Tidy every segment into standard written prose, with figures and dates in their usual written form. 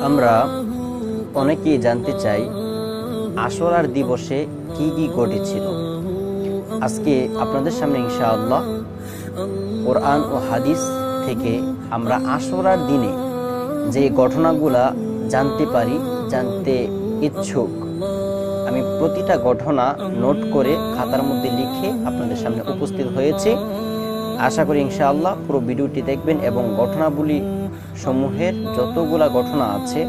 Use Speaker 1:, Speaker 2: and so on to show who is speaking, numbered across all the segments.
Speaker 1: আমরা অনেকেই জানতে চাই আশুরার দিবসে কি কি ঘটেছিল। আজকে আপনাদের সামনে ইনশাআল্লাহ কোরআন ও হাদিস থেকে আমরা আশুরার দিনে যে ঘটনাগুলা জানতে পারি, জানতে ইচ্ছুক, আমি প্রতিটা ঘটনা নোট করে খাতার মধ্যে লিখে আপনাদের সামনে উপস্থিত হয়েছি। আশা করি ইনশাআল্লাহ পুরো ভিডিওটি দেখবেন এবং ঘটনাবলী সমূহের যতগুলা ঘটনা আছে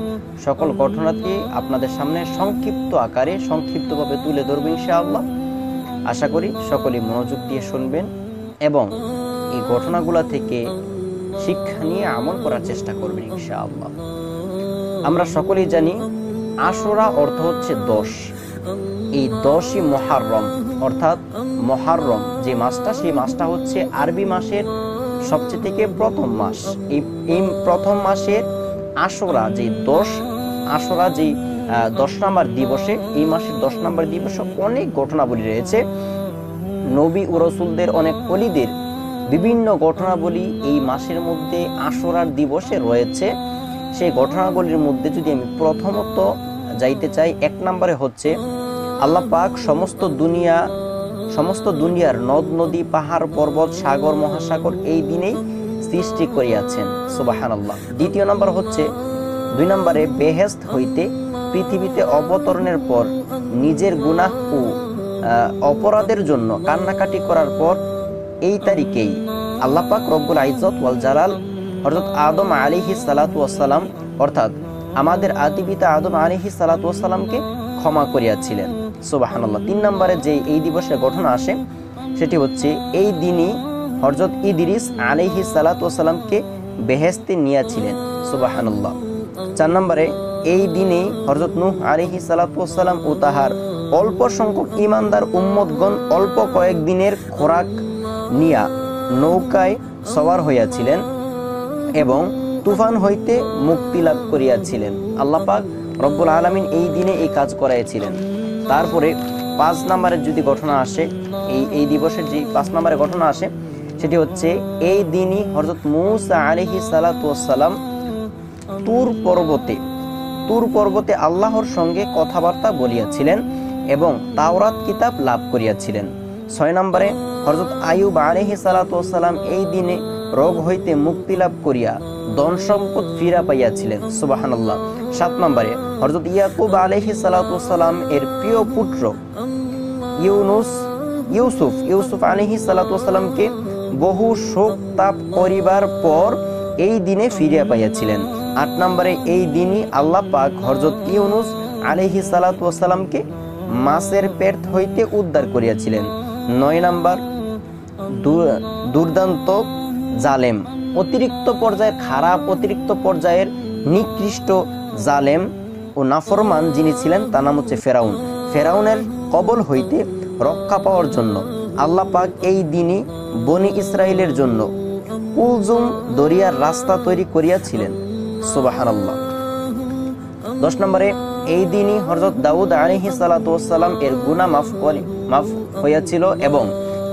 Speaker 1: সকল ঘটনাটি আপনাদের সামনে সংক্ষিপ্ত আকারে সংক্ষিপ্তভাবে তুলে ধরবো ইনশাআল্লাহ। আশা করি সকলেই মনোযোগ দিয়ে শুনবেন এবং এই ঘটনাগুলা থেকে শিক্ষা নিয়ে আমল করার চেষ্টা করবেন ইনশাআল্লাহ। আমরা সকলেই জানি আশুরা অর্থ হচ্ছে 10। এই 10ই মুহররম অর্থাৎ মুহররম যে মাসটা, সেই মাসটা হচ্ছে আরবি মাসের সবচেয়ে থেকে প্রথম মাস। এই প্রথম মাসের আশুরা যে 10 নম্বর দিবসে, এই মাসের 10 নম্বর দিবসে অনেক ঘটনাবলী রয়েছে। নবী ও রাসূলদের অনেক ওলিদের বিভিন্ন ঘটনাবলী এই মাসের মধ্যে আশুরার দিবসে রয়েছে। সেই ঘটনাবলীর মধ্যে যদি আমি প্রথমত যাইতে চাই, 1 নম্বরে হচ্ছে আল্লাহ পাক সমস্ত দুনিয়ার নদ নদী, পাহাড় পর্বত, সাগর মহাসাগর এই দিনেই সৃষ্টি করিয়াছেন, সুবহানাল্লাহ। 2 নম্বর হচ্ছে 2 নম্বরে বেহেশত হইতে পৃথিবীতে অবতরণের পর নিজের গুনাহ ও অপরাধের জন্য কান্নাকাটি করার পর এই তারিখেই আল্লাহ পাক রব্বুল ইজ্জত ওয়াল জালাল হযরত আদম আলাইহিস সালাতু ওয়াস সালাম অর্থাৎ আমাদের আদি পিতা আদম আলাইহিস সালাতু ওয়াস সালামকে ক্ষমা করিয়াছিলেন, সুবহানাল্লাহ। 3 নম্বরে যে এই দিবসের ঘটনা আসে সেটি হচ্ছে এই দিনই হযরত ইদ্রিস আলাইহিস সালাতু ওয়াস সালামকে বেহেশতে নিয়েছিলেন, সুবহানাল্লাহ। 4 নম্বরে এই দিনেই হযরত নূহ আলাইহিস সালাতু ওয়াস সালাম ও তাহার অল্প সংখ্যক ঈমানদার উম্মতগণ অল্প কয়েকদিনের খোরাক নিয়া নৌকায় সওয়ার হইয়াছিলেন এবং তুফান হইতে মুক্তি লাভ করিয়াছিলেন। আল্লাহ পাক রব্বুল আলামিন এই দিনে এই কাজ করাইছিলেন। তারপরে 5 নম্বরের যদি ঘটনা আসে, এই দিবসের যে 5 নম্বরের ঘটনা আসে সেটি হচ্ছে এই দিনই হযরত মূসা আলাইহিস সালাতু ওয়াস সালাম তুর পর্বতে আল্লাহর সঙ্গে কথাবার্তা বলিয়াছিলেন এবং তাওরাত কিতাব লাভ করিয়াছিলেন। 6 নম্বরে হযরত আইয়ুব আলাইহিস সালাতু ওয়াস সালাম এই দিনে রোগ হইতে মুক্তি লাভ করিয়া ধন সম্পদ ফিরা পাইয়াছিলেন, সুবহানাল্লাহ। 7 নম্বরে হযরত ইয়াকুব আলাইহিস সালাতু ওয়াস সালাম এর প্রিয় পুত্র ইউসুফ আলাইহিস সালাতু ওয়াস সালামকে বহু শোক তাপ করিবার পর এই দিনে ফিরিয়া পাইয়াছিলেন। 8 নম্বরে এই দিনই আল্লাহ পাক হযরত ইউনুস আলাইহিস সালাতু ওয়াস সালামকে মাছের পেট হইতে উদ্ধার করিয়াছিলেন। 9 নম্বর দুর্দান্ত জালেম, অতিরিক্ত পর্যায়ের নিকৃষ্ট জালেম ও নাফরমান যিনি ছিলেন তার নাম হচ্ছে ফেরাউনের কবল হইতে রক্ষা পাওয়ার জন্য আল্লাহ পাক এই দিনই বনি ইসরাইলের জন্য কুলজুম দরিয়ার রাস্তা তৈরি করিয়াছিলেন, সুবহানাল্লাহ। 10 নম্বরে এই দিনই হযরত দাউদ আলাইহিস সালাতু ওয়াস সালাম এর গুনাহ মাফ হইয়াছিল এবং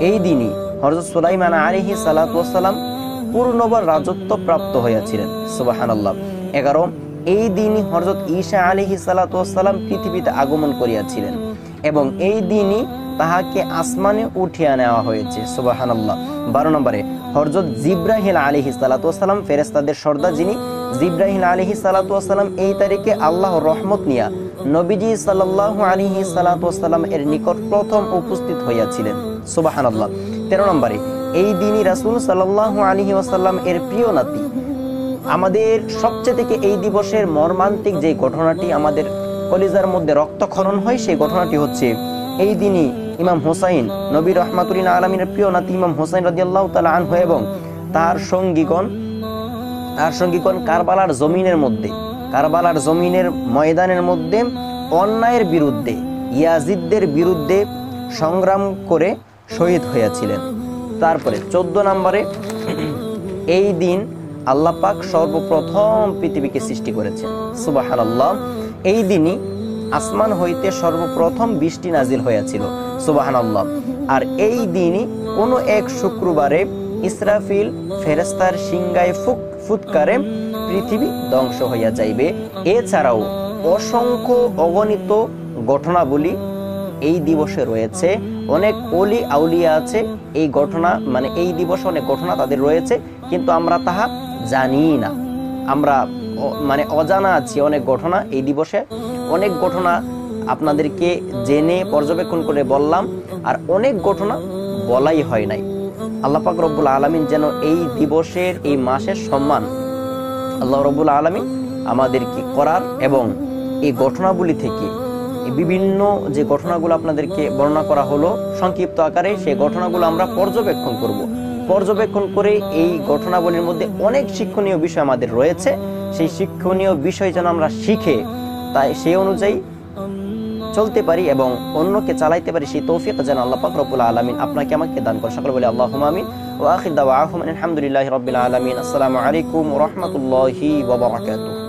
Speaker 1: এই দিনই হযরত সুলাইমান আলাইহিস সালাতু ওয়াস সালাম পূর্ণবার রাজত্ব প্রাপ্ত হইয়াছিলেন, সুবহানাল্লাহ। 11 এই দিনই হযরত ঈসা আলাইহিস সালাতু ওয়াস সালাম পৃথিবীতে আগমন করিয়াছিলেন এবং এই দিনই তাহাকে আসমানে উঠিয়ে নেওয়া হয়েছে, সুবহানাল্লাহ। 12 নম্বরে হযরত জিবরাইল আলাইহিস সালাতু ওয়াস সালাম ফেরেশতাদের সর্দার যিনি জিবরাইল আলাইহিস সালাতু ওয়াস সালাম এই তারিখে আল্লাহর রহমত নিয়া নবীজি সাল্লাল্লাহু আলাইহি সাল্লাতু ওয়াস সালাম এর নিকট প্রথম উপস্থিত হইয়াছিলেন, সুবহানাল্লাহ। 13 নম্বরে এই দিনই রাসূল সাল্লাল্লাহু আলাইহি ওয়াসাল্লাম এর প্রিয় নাতি, আমাদের সবচেয়ে থেকে এই দিবসের মর্মান্তিক যে ঘটনাটি আমাদের কলিজার মধ্যে রক্তক্ষরণ হয় সেই ঘটনাটি হচ্ছে এই দিনই ইমাম হুসাইন, নবী রাহমাতুল আলামিনের প্রিয় নাতি ইমাম হুসাইন রাদিয়াল্লাহু তাআলা আনহু এবং তার সঙ্গীগণ কারবালার জমিনের ময়দানের মধ্যে অন্যায়ের বিরুদ্ধে ইয়াজিদদের বিরুদ্ধে সংগ্রাম করে শহীদ হয়েছিলেন। তারপরে 14 নম্বরে এই দিন আল্লাহ পাক সর্বপ্রথম পৃথিবীকে সৃষ্টি করেছেন, সুবহানাল্লাহ। এই দিনই আসমান হইতে সর্বপ্রথম বৃষ্টি নাজিল হয়েছিল, সুবহানাল্লাহ। আর এই দিনই কোনো এক শুক্রবারে ইসরাফিল ফেরেশতার সিংগায় ফুৎকারে পৃথিবী ধ্বংস হইয়া যাইবে। এছাড়াও অসংখ্য অগণিত ঘটনাবলী এই দিবসে রয়েছে। অনেক অলি আউলিয়া আছে এই ঘটনা মানে এই দিবসে অনেক ঘটনা তাদের রয়েছে, কিন্তু আমরা তাহা জানি না। আমরা মানে অজানা আছি অনেক ঘটনা এই দিবসে। অনেক ঘটনা আপনাদেরকে জেনে পর্যবেক্ষণ করে বললাম, আর অনেক ঘটনা বলাই হয় নাই। আল্লাহ পাক রব্বুল আলামিন যেন এই দিবসের এই মাসের সম্মান আল্লাহ রব্বুল আলামিন আমাদেরকে করার এবং এই ঘটনাগুলি থেকে বিভিন্ন যে ঘটনাগুলো আপনাদেরকে বর্ণনা করা হলো সংক্ষিপ্ত আকারে, সেই ঘটনাগুলো আমরা পর্যবেক্ষণ করব। পর্যবেক্ষণ করে এই ঘটনাবলীর মধ্যে অনেক শিক্ষণীয় বিষয় আমাদের রয়েছে, সেই শিক্ষণীয় বিষয় যেন আমরা শিখে তাই সেই অনুযায়ী চলতে পারি এবং অন্যকে চালাইতে পারি, সেই তৌফিক যেন আল্লাহ পাক রব্বুল আলামিন আপনাকে আমাকে দান করে। সকলে বলি আল্লাহুম্মা আমিন। ওয়া আখির দাওয়াহুম আলহামদুলিল্লাহি রাব্বিল আলামিন। আসসালামু আলাইকুম ওয়া রাহমাতুল্লাহি ওয়া বারাকাতুহু।